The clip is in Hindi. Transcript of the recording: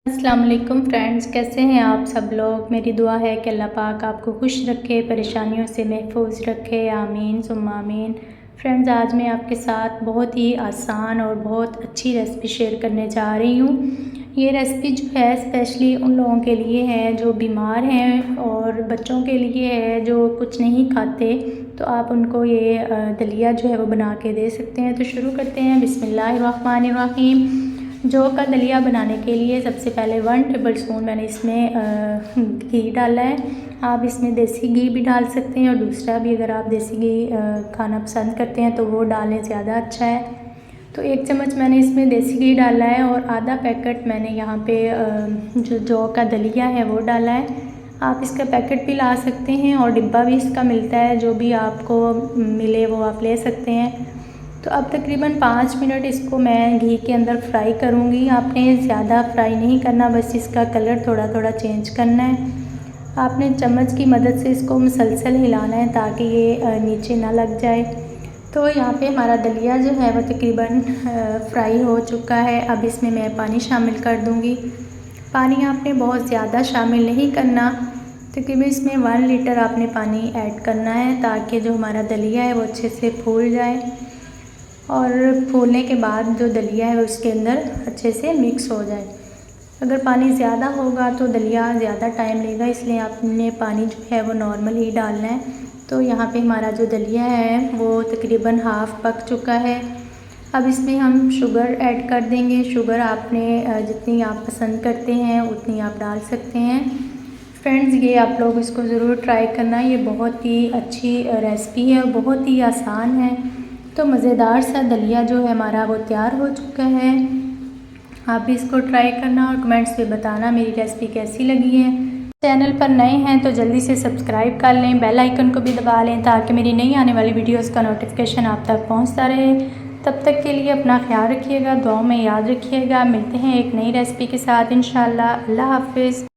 अस्सलाम वालेकुम फ्रेंड्स, कैसे हैं आप सब लोग। मेरी दुआ है कि अल्लाह पाक आपको खुश रखे, परेशानियों से महफूज रखे। आमीन सुम्मा आमीन। फ्रेंड्स, आज मैं आपके साथ बहुत ही आसान और बहुत अच्छी रेसिपी शेयर करने जा रही हूँ। ये रेसिपी जो है स्पेशली उन लोगों के लिए है जो बीमार हैं और बच्चों के लिए है जो कुछ नहीं खाते। तो आप उनको ये दलिया जो है वो बना के दे सकते हैं। तो शुरू करते हैं। बिस्मिल्लाहिर्रहमानिर्रहीम। जौ का दलिया बनाने के लिए सबसे पहले 1 टेबल स्पून मैंने इसमें घी डाला है। आप इसमें देसी घी भी डाल सकते हैं और दूसरा भी अगर आप देसी घी खाना पसंद करते हैं तो वो डालें, ज़्यादा अच्छा है। तो 1 चम्मच मैंने इसमें देसी घी डाला है और आधा पैकेट मैंने यहाँ पे जो जौ का दलिया है वो डाला है। आप इसका पैकेट भी ला सकते हैं और डिब्बा भी इसका मिलता है, जो भी आपको मिले वो आप ले सकते हैं। तो अब तकरीबन 5 मिनट इसको मैं घी के अंदर फ्राई करूँगी। आपने ज़्यादा फ्राई नहीं करना, बस इसका कलर थोड़ा थोड़ा चेंज करना है। आपने चम्मच की मदद से इसको मुसलसल हिलाना है ताकि ये नीचे ना लग जाए। तो यहाँ पे हमारा दलिया जो है वो तकरीबन फ्राई हो चुका है। अब इसमें मैं पानी शामिल कर दूँगी। पानी आपने बहुत ज़्यादा शामिल नहीं करना, तकरीबन इसमें 1 लीटर आपने पानी ऐड करना है ताकि जो हमारा दलिया है वो अच्छे से फूल जाए और फूलने के बाद जो दलिया है उसके अंदर अच्छे से मिक्स हो जाए। अगर पानी ज़्यादा होगा तो दलिया ज़्यादा टाइम लेगा, इसलिए आपने पानी जो है वो नॉर्मल ही डालना है। तो यहाँ पे हमारा जो दलिया है वो तकरीबन हाफ़ पक चुका है। अब इसमें हम शुगर ऐड कर देंगे। शुगर आपने जितनी आप पसंद करते हैं उतनी आप डाल सकते हैं। फ्रेंड्स, ये आप लोग इसको ज़रूर ट्राई करना। ये बहुत ही अच्छी रेसिपी है और बहुत ही आसान है। तो मज़ेदार सा दलिया जो है हमारा वो तैयार हो चुका है। आप भी इसको ट्राई करना और कमेंट्स में बताना मेरी रेसिपी कैसी लगी है। चैनल पर नए हैं तो जल्दी से सब्सक्राइब कर लें, बेल आइकन को भी दबा लें ताकि मेरी नई आने वाली वीडियोस का नोटिफिकेशन आप तक पहुंचता रहे। तब तक के लिए अपना ख्याल रखिएगा, दुआओं में याद रखिएगा। मिलते हैं एक नई रेसिपी के साथ इंशाल्लाह। अल्लाह हाफ़िज़।